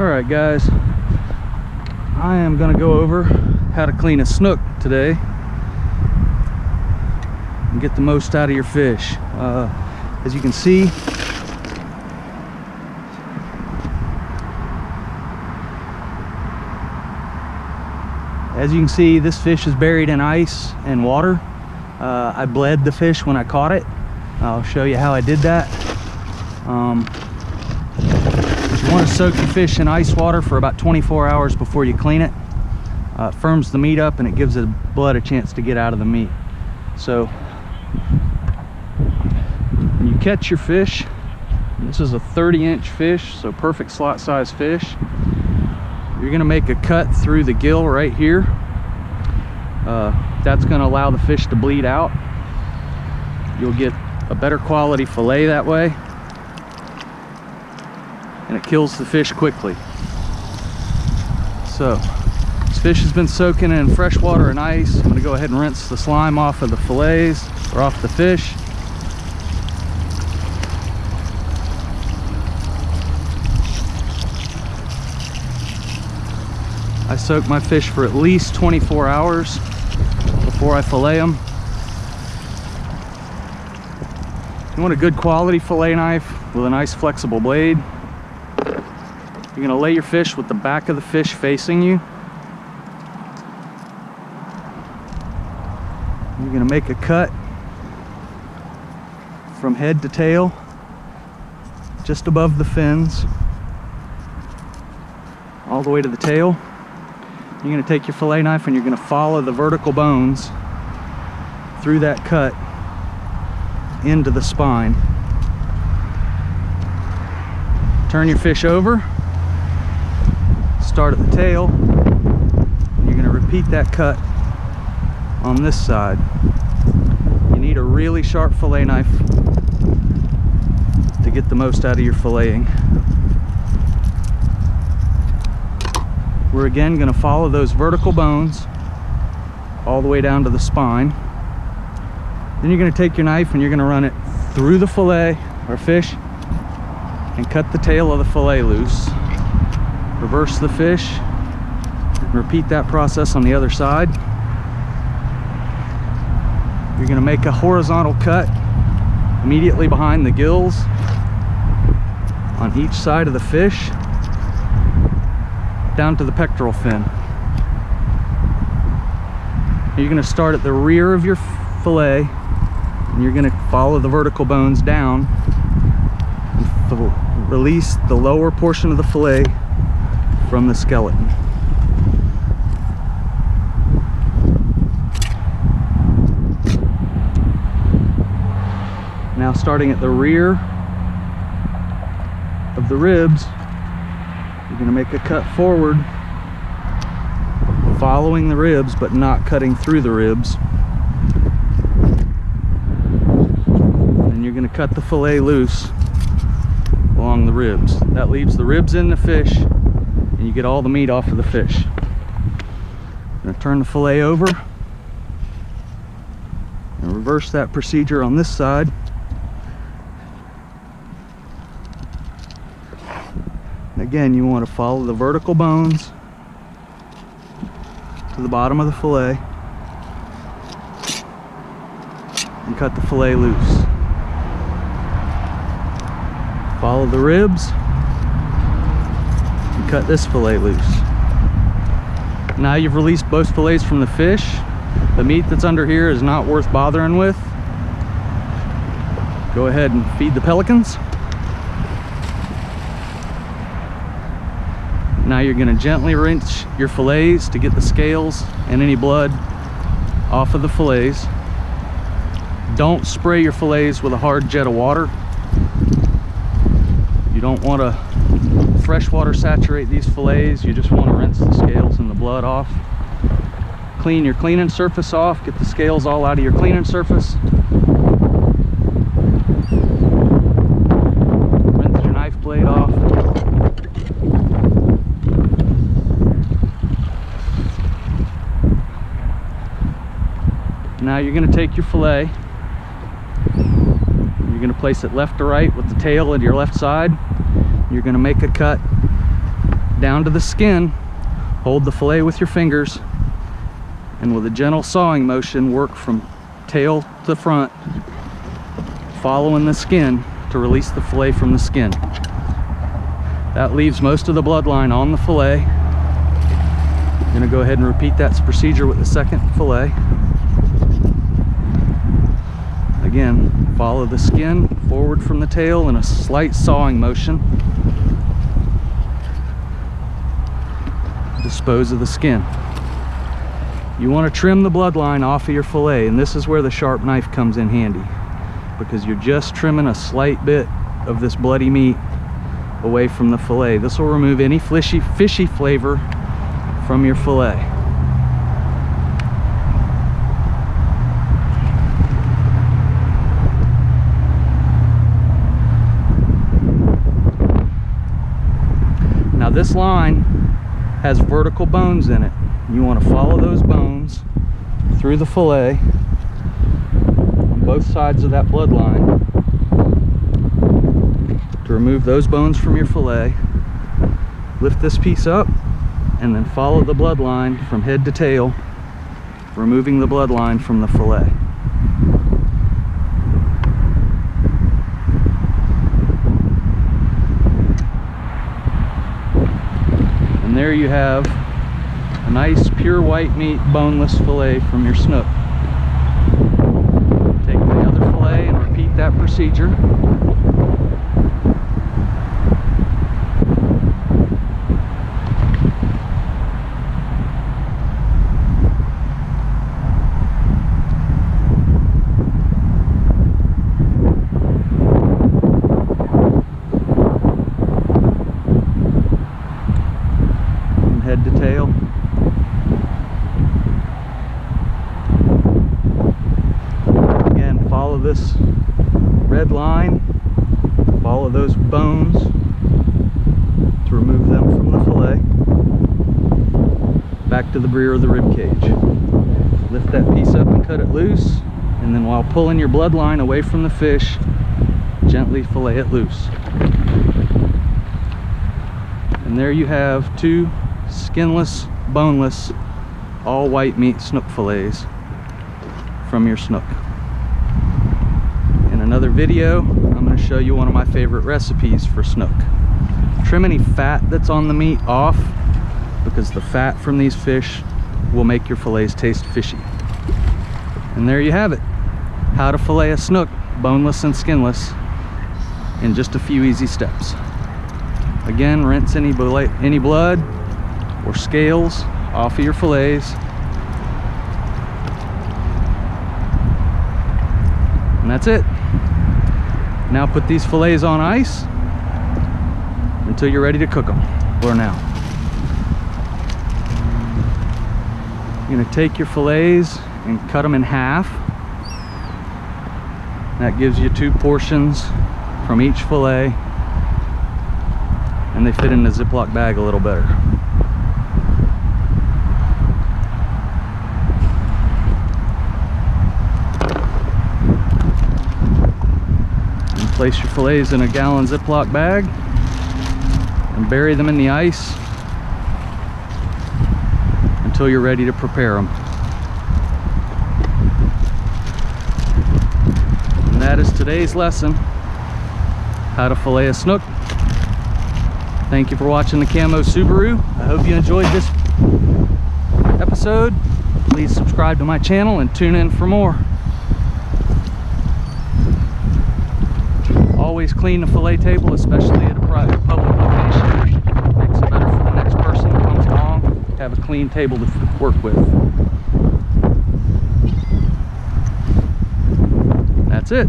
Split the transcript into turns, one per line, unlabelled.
Alright guys, I am going to go over how to clean a snook today and get the most out of your fish. As you can see, this fish is buried in ice and water. I bled the fish when I caught it. I'll show you how I did that. You want to soak your fish in ice water for about 24 hours before you clean it. It firms the meat up and it gives the blood a chance to get out of the meat. So when you catch your fish, this is a 30-inch fish, so perfect slot size fish. You're going to make a cut through the gill right here. That's going to allow the fish to bleed out. You'll get a better quality fillet that way, and it kills the fish quickly. So this fish has been soaking in fresh water and ice. I'm going to go ahead and rinse the slime off of the fillets or off the fish. I soak my fish for at least 24 hours before I fillet them. You want a good quality fillet knife with a nice flexible blade. You're going to lay your fish with the back of the fish facing you. You're going to make a cut from head to tail, just above the fins, all the way to the tail. You're going to take your fillet knife and you're going to follow the vertical bones through that cut into the spine. Turn your fish over, start at the tail. You're going to repeat that cut on this side. You need a really sharp fillet knife to get the most out of your filleting. We're again going to follow those vertical bones all the way down to the spine. Then you're going to take your knife and you're going to run it through the fillet or fish and cut the tail of the fillet loose. Reverse the fish and repeat that process on the other side. You're going to make a horizontal cut immediately behind the gills on each side of the fish, down to the pectoral fin. You're going to start at the rear of your fillet and you're going to follow the vertical bones down and release the lower portion of the fillet from the skeleton. Now, starting at the rear of the ribs, you're going to make a cut forward, following the ribs but not cutting through the ribs. And you're going to cut the fillet loose along the ribs. That leaves the ribs in the fish and you get all the meat off of the fish. I'm going to turn the fillet over and reverse that procedure on this side. Again, you want to follow the vertical bones to the bottom of the fillet and cut the fillet loose. Follow the ribs and cut this fillet loose. Now you've released both fillets from the fish. The meat that's under here is not worth bothering with. Go ahead and feed the pelicans. Now you're going to gently rinse your fillets to get the scales and any blood off of the fillets. Don't spray your fillets with a hard jet of water. You don't want to freshwater saturate these fillets. You just want to rinse the scales and the blood off. Clean your cleaning surface off. Get the scales all out of your cleaning surface. Rinse your knife blade off. Now you're going to take your fillet, you're going to place it left to right with the tail at your left side. You're going to make a cut down to the skin, hold the fillet with your fingers, and with a gentle sawing motion, work from tail to front, following the skin to release the fillet from the skin. That leaves most of the bloodline on the fillet. I'm gonna go ahead and repeat that procedure with the second fillet. Again, follow the skin forward from the tail in a slight sawing motion. Dispose of the skin. You want to trim the bloodline off of your fillet, and this is where the sharp knife comes in handy, because you're just trimming a slight bit of this bloody meat away from the fillet. This will remove any fishy flavor from your fillet. Now this line has vertical bones in it. You want to follow those bones through the fillet on both sides of that bloodline to remove those bones from your fillet. Lift this piece up and then follow the bloodline from head to tail, removing the bloodline from the fillet. And there you have a nice pure white meat boneless fillet from your snook. Take the other fillet and repeat that procedure. From head to tail. Follow this red line, follow those bones to remove them from the fillet. Back to the rear of the rib cage. Lift that piece up and cut it loose, and then while pulling your bloodline away from the fish, gently fillet it loose. And there you have two skinless, boneless, all white meat snook fillets from your snook. In another video, I'm going to show you one of my favorite recipes for snook. Trim any fat that's on the meat off, because the fat from these fish will make your fillets taste fishy. And there you have it. How to fillet a snook, boneless and skinless, in just a few easy steps. Again, rinse any blood or scales off of your fillets. And that's it. Now put these fillets on ice until you're ready to cook them, or now. You're gonna take your fillets and cut them in half. That gives you 2 portions from each fillet, and they fit in the Ziploc bag a little better. And place your fillets in a gallon Ziploc bag and bury them in the ice until you're ready to prepare them. And that is today's lesson, how to fillet a snook. Thank you for watching the Camo Subaru. I hope you enjoyed this episode. Please subscribe to my channel and tune in for more. Always clean the fillet table, especially at a private public location. Makes it better for the next person that comes along. Have a clean table to work with. That's it.